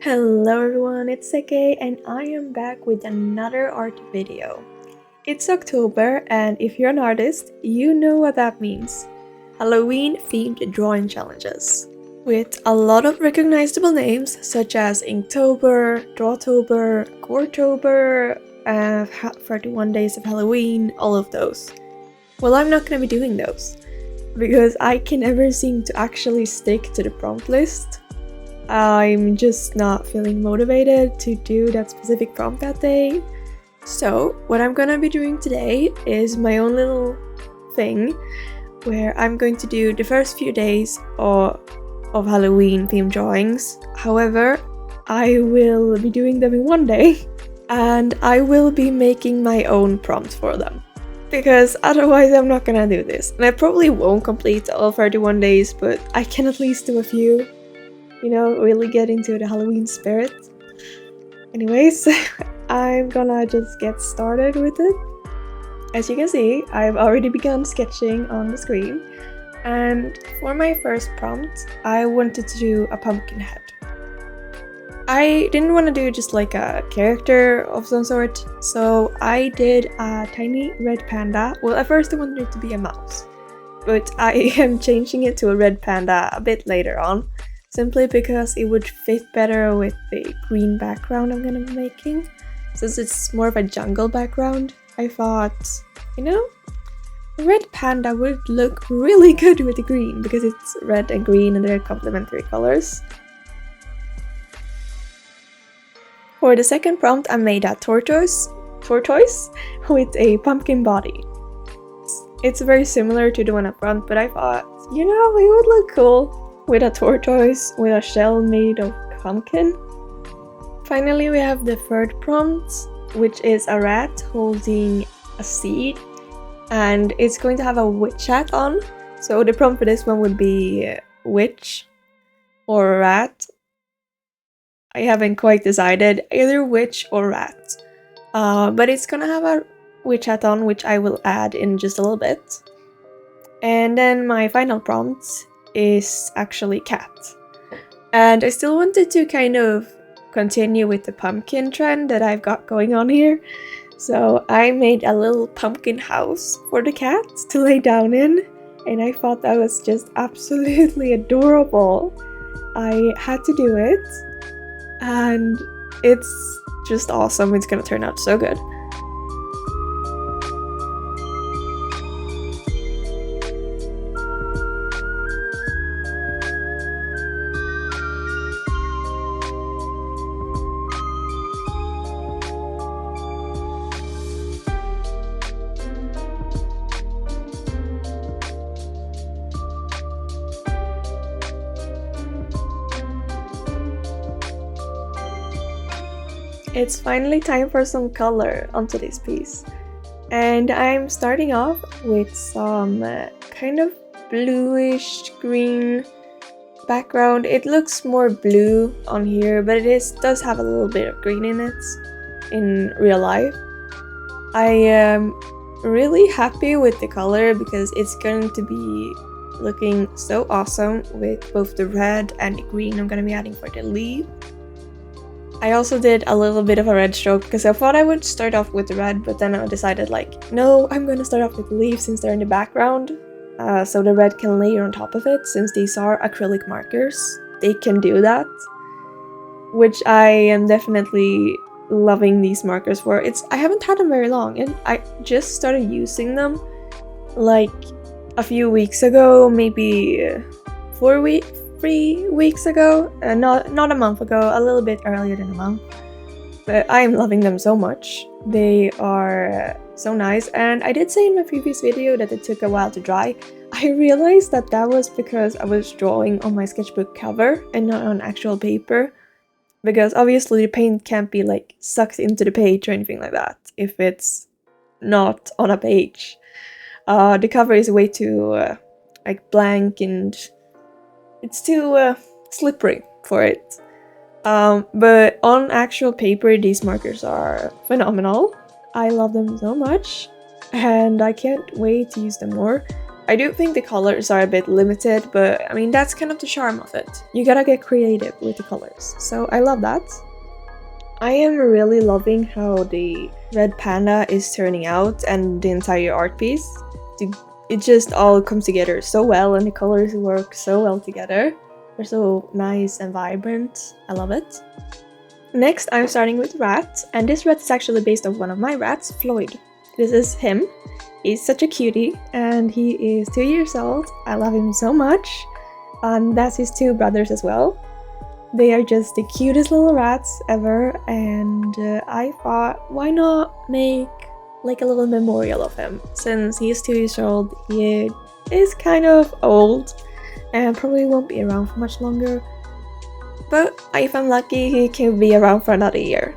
Hello everyone, it's Seke and I am back with another art video. It's October and if you're an artist, you know what that means. Halloween themed drawing challenges. With a lot of recognizable names such as Inktober, Drawtober, Goretober, 31 Days of Halloween, all of those. Well, I'm not going to be doing those because I can never seem to actually stick to the prompt list. I'm just not feeling motivated to do that specific prompt that day. So what I'm gonna be doing today is my own little thing where I'm going to do the first few days of Halloween themed drawings. However, I will be doing them in one day and I will be making my own prompt for them. Because otherwise I'm not gonna do this. And I probably won't complete all 31 days, but I can at least do a few. You know, really get into the Halloween spirit. Anyways, I'm gonna just get started with it. As you can see, I've already begun sketching on the screen. And for my first prompt, I wanted to do a pumpkin head. I didn't want to do just like a character of some sort, so I did a tiny red panda. Well, at first I wanted it to be a mouse, but I am changing it to a red panda a bit later on. Simply because it would fit better with the green background I'm gonna be making. Since it's more of a jungle background, I thought, you know, the red panda would look really good with the green because it's red and green and they're complementary colors. For the second prompt, I made a tortoise with a pumpkin body. It's very similar to the one up front, but I thought, you know, it would look cool with a tortoise with a shell made of pumpkin. Finally, we have the third prompt, which is a rat holding a seed, and it's going to have a witch hat on. So the prompt for this one would be witch or rat. I haven't quite decided, either witch or rat. But it's gonna have a witch hat on, which I will add in just a little bit. And then my final prompt is actually cat. And I still wanted to kind of continue with the pumpkin trend that I've got going on here. So I made a little pumpkin house for the cat to lay down in. And I thought that was just absolutely adorable. I had to do it. And it's just awesome. It's gonna turn out so good. It's finally time for some color onto this piece. And I'm starting off with some kind of bluish green background. It looks more blue on here, but it does have a little bit of green in it in real life. I am really happy with the color because it's going to be looking so awesome with both the red and the green I'm going to be adding for the leaf. I also did a little bit of a red stroke because I thought I would start off with the red, but then I decided like, no, I'm going to start off with the leaves since they're in the background. So the red can layer on top of it since these are acrylic markers. They can do that, which I am definitely loving these markers for. I haven't had them very long and I just started using them like a few weeks ago, maybe 3 weeks ago, not a month ago, a little bit earlier than a month. But I'm loving them so much. They are so nice, and I did say in my previous video that it took a while to dry. I realized that was because I was drawing on my sketchbook cover and not on actual paper, because obviously the paint can't be like sucked into the page or anything like that if it's not on a page. The cover is way too like blank and it's too slippery for it. But on actual paper, these markers are phenomenal. I love them so much, and I can't wait to use them more. I do think the colors are a bit limited, but I mean, that's kind of the charm of it. You gotta get creative with the colors, so I love that. I am really loving how the red panda is turning out and the entire art piece. It just all comes together so well and the colors work so well together. They're so nice and vibrant. I love it. Next, I'm starting with rat, and this rat is actually based on one of my rats, Floyd. This is him. He's such a cutie, and he is 2 years old. I love him so much. And that's his two brothers as well. They are just the cutest little rats ever, and I thought, why not make like a little memorial of him? Since he's 2 years old, he is kind of old and probably won't be around for much longer. But if I'm lucky, he can be around for another year.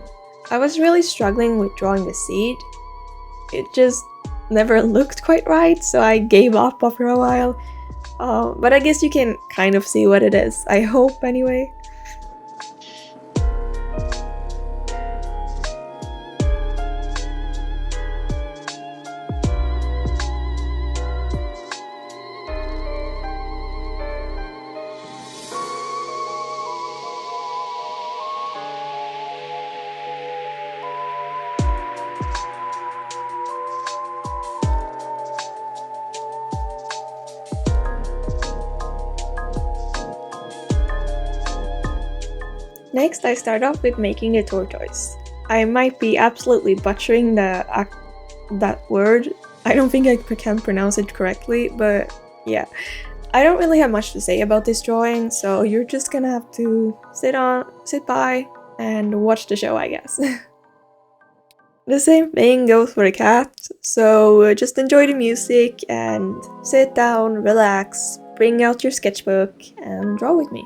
I was really struggling with drawing the seed. It just never looked quite right, so I gave up after a while. But I guess you can kind of see what it is. I hope anyway. Next, I start off with making a tortoise. I might be absolutely butchering that word. I don't think I can pronounce it correctly, but yeah. I don't really have much to say about this drawing, so you're just gonna have to sit by and watch the show, I guess. The same thing goes for the cat, so just enjoy the music and sit down, relax, bring out your sketchbook and draw with me.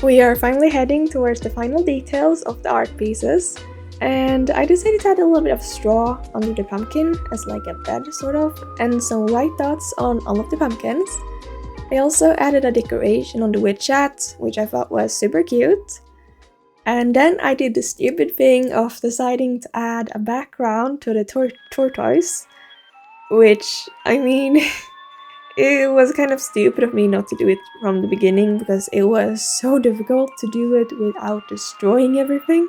We are finally heading towards the final details of the art pieces, and I decided to add a little bit of straw under the pumpkin as like a bed sort of, and some white dots on all of the pumpkins. I also added a decoration on the witch hat, which I thought was super cute. And then I did the stupid thing of deciding to add a background to the tortoise, which, I mean, it was kind of stupid of me not to do it from the beginning because it was so difficult to do it without destroying everything.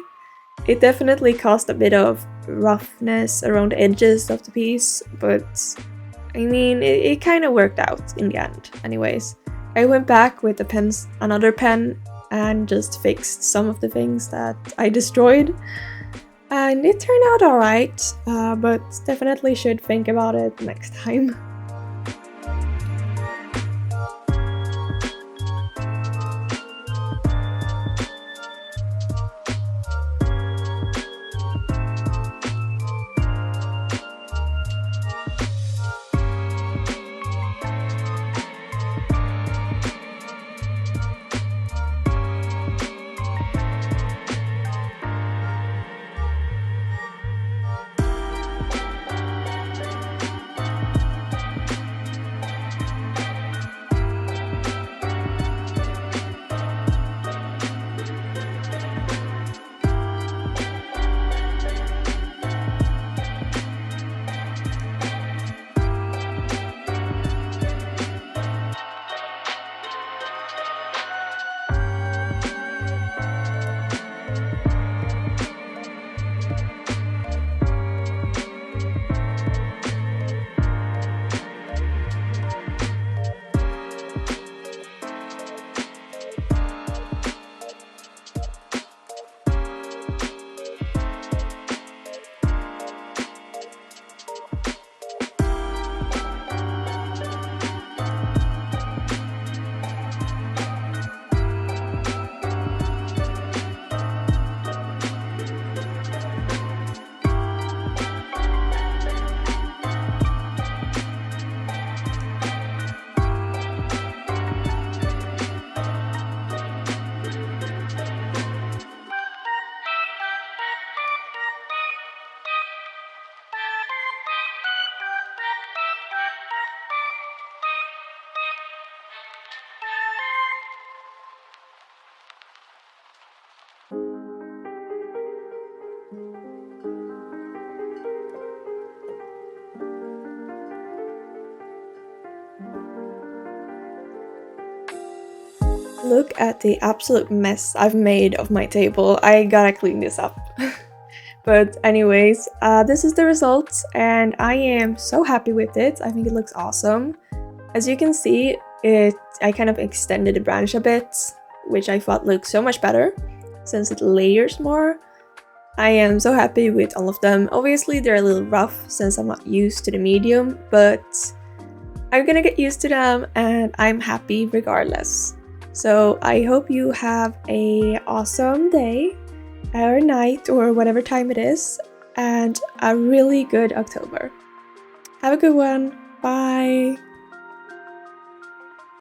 It definitely caused a bit of roughness around the edges of the piece, but I mean, it kind of worked out in the end. Anyways, I went back with another pen and just fixed some of the things that I destroyed. And it turned out alright, but definitely should think about it next time. Look at the absolute mess I've made of my table. I gotta clean this up. But anyways, this is the result and I am so happy with it. I think it looks awesome. As you can see, I kind of extended the branch a bit, which I thought looked so much better since it layers more. I am so happy with all of them. Obviously they're a little rough since I'm not used to the medium, but I'm gonna get used to them and I'm happy regardless. So I hope you have an awesome day or night or whatever time it is and a really good October. Have a good one. Bye!